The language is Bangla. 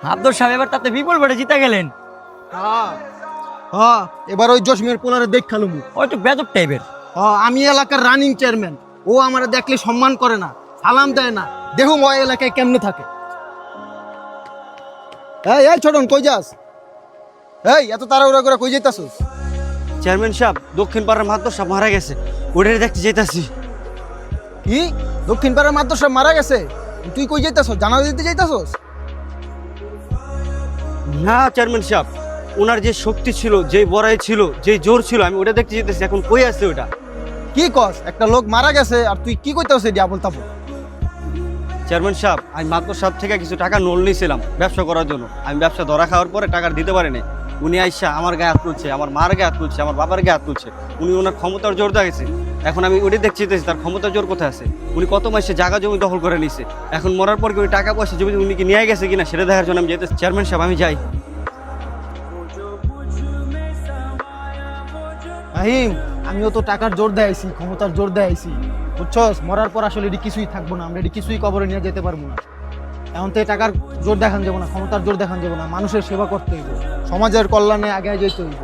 আব্দুল সাহেব এবার তাতে বিপুল ভোটে জিতে গেলেন। হ্যাঁ হ্যাঁ, এবার ওই জসমের পোলারে দেখ খালুমু। ও একটু বেদব টাইপের। আমি এলাকার রানিং চেয়ারম্যান, ও আমার দেখলে সম্মান করে না, সালাম দেয় না। দেখুন ওই এলাকায় কেমনে থাকে। এই এই ছোটন, কই যাস? এই এত তাড়াহুড়া করে কই যাইতাছস? চেয়ারম্যান সাহেব, দক্ষিণ পাড়ার মাত্র সাহেব মারা গেছে, ওটাই দেখতে যেতেছি। কি দক্ষিণ পাড়ার মাদ্রাসা মারা গেছে? তুই কই যাইতাছস? জানাজা দিতে যাইতাছস? না চেয়ারম্যান সাহেব, ওনার যে শক্তি ছিল, যে বড়াই ছিল, যে জোর ছিল, আমি ওটা দেখতে যেতেছি। এখন কই আছে ওটা? কি কস? একটা লোক মারা গেছে আর তুই কি কইতাছস? এডি আবল তাবল। চেয়ারম্যান সাহেব, আমি মাত্র সাহেব থেকে কিছু টাকা লোন নিয়েছিলাম ব্যবসা করার জন্য। আমি ব্যবসা ধরা খাওয়ার পরে টাকা দিতে পারিনি। উনি আইসা আমার গায়ে হাত তুলছে, আমার মার গায়ে হাত তুলছে, আমার বাবার গায়ে হাত তুলছে। উনি ওনার ক্ষমতার জোর দেখেছে। এখন আমি ওটাই দেখতে যেতেছি তার ক্ষমতার জোর কোথায় আছে। উনি কত মাসে জায়গা জমি দখল করে নিছে। এখন মরার পর কি ওই টাকা পয়সা জমি উনি কি নিয়ে গেছে কিনা সেটা দেখার জন্য আমি যেতেছি। চেয়ারম্যান সাহেব, আমি যাই। আহিম, আমিও তো টাকার জোর দেয়াইছি, ক্ষমতার জোর দেয়াইছি, বুঝছস? মরার পর আসলে এটি কিছুই থাকবো না, আমরা এটি কিছুই কবরে নিয়ে যেতে পারবো না। এখন তো এই টাকার জোর দেখান যাবো না, ক্ষমতার জোর দেখান যাবো না, মানুষের সেবা করতে হইব, সমাজের কল্যাণে আগে যেতে হইব।